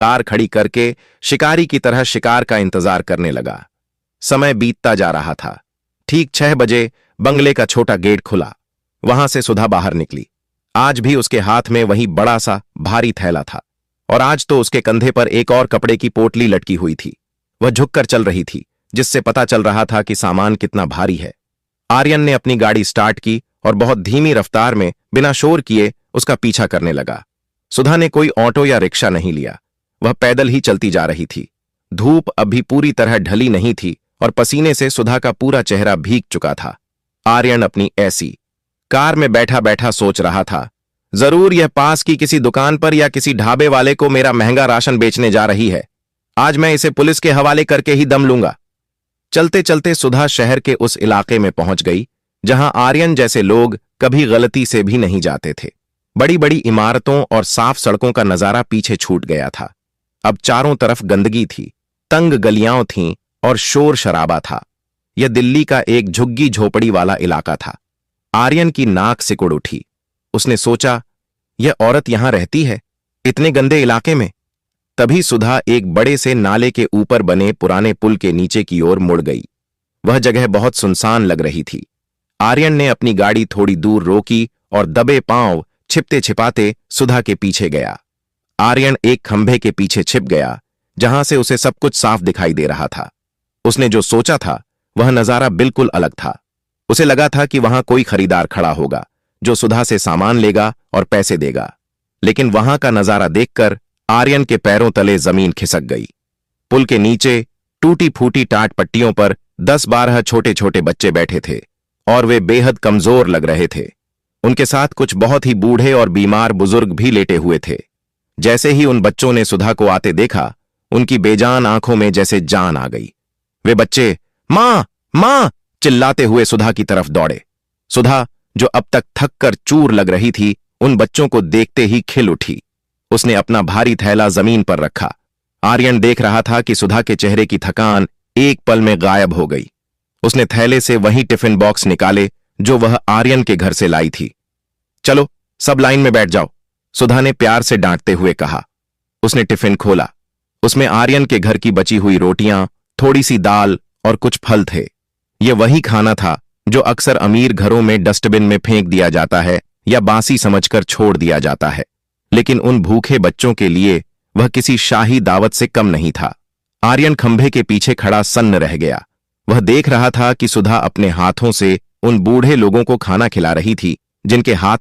Car खड़ी करके शिकारी की तरह शिकार का इंतजार करने लगा। समय बीतता जा रहा था। ठीक 6 बजे बंगले का छोटा गेट खुला। वहां से सुधा बाहर निकली। आज भी उसके हाथ में वही बड़ा सा भारी थैला था और आज तो उसके कंधे पर एक और कपड़े की पोटली लटकी हुई थी। वह झुककर चल रही थी, जिससे पता चल रहा था कि सामान कितना भारी है। आर्यन ने अपनी गाड़ी स्टार्ट की और बहुत धीमी रफ्तार में बिना शोर किए उसका पीछा करने लगा। सुधा ने कोई ऑटो या रिक्शा नहीं लिया। वह पैदल ही चलती जा रही थी। धूप अभी पूरी तरह ढली नहीं थी और पसीने से सुधा का पूरा चेहरा भीग चुका था। आर्यन अपनी ऐसी कार में बैठा बैठा सोच रहा था, जरूर यह पास की किसी दुकान पर या किसी ढाबे वाले को मेरा महंगा राशन बेचने जा रही है। आज मैं इसे पुलिस के हवाले करके ही दम लूंगा। चलते चलते सुधा शहर के उस इलाके में पहुंच गई जहां आर्यन जैसे लोग कभी गलती से भी नहीं जाते थे। बड़ी बड़ी इमारतों और साफ सड़कों का नजारा पीछे छूट गया था। अब चारों तरफ गंदगी थी, तंग गलियां थीं और शोर शराबा था। यह दिल्ली का एक झुग्गी झोपड़ी वाला इलाका था। आर्यन की नाक सिकुड़ उठी। उसने सोचा, यह औरत यहां रहती है इतने गंदे इलाके में? तभी सुधा एक बड़े से नाले के ऊपर बने पुराने पुल के नीचे की ओर मुड़ गई। वह जगह बहुत सुनसान लग रही थी। आर्यन ने अपनी गाड़ी थोड़ी दूर रोकी और दबे पांव छिपते छिपाते सुधा के पीछे गया। आर्यन एक खंभे के पीछे छिप गया जहां से उसे सब कुछ साफ दिखाई दे रहा था। उसने जो सोचा था वह नजारा बिल्कुल अलग था। उसे लगा था कि वहां कोई खरीदार खड़ा होगा जो सुधा से सामान लेगा और पैसे देगा, लेकिन वहां का नजारा देखकर आर्यन के पैरों तले जमीन खिसक गई। पुल के नीचे टूटी फूटी टाट पट्टियों पर 10-12 छोटे छोटे बच्चे बैठे थे और वे बेहद कमजोर लग रहे थे। उनके साथ कुछ बहुत ही बूढ़े और बीमार बुजुर्ग भी लेटे हुए थे। जैसे ही उन बच्चों ने सुधा को आते देखा, उनकी बेजान आंखों में जैसे जान आ गई। वे बच्चे मां मां चिल्लाते हुए सुधा की तरफ दौड़े। सुधा, जो अब तक थक कर चूर लग रही थी, उन बच्चों को देखते ही खिल उठी। उसने अपना भारी थैला जमीन पर रखा। आर्यन देख रहा था कि सुधा के चेहरे की थकान एक पल में गायब हो गई। उसने थैले से वही टिफिन बॉक्स निकाले जो वह आर्यन के घर से लाई थी। चलो सब लाइन में बैठ जाओ, सुधा ने प्यार से डांटते हुए कहा। उसने टिफिन खोला। उसमें आर्यन के घर की बची हुई रोटियां, थोड़ी सी दाल और कुछ फल थे। यह वही खाना था जो अक्सर अमीर घरों में डस्टबिन में फेंक दिया जाता है या बासी समझकर छोड़ दिया जाता है, लेकिन उन भूखे बच्चों के लिए वह किसी शाही दावत से कम नहीं था। आर्यन खंभे के पीछे खड़ा सन्न रह गया। वह देख रहा था कि सुधा अपने हाथों से उन बूढ़े लोगों को खाना खिला रही थी जिनके हाथ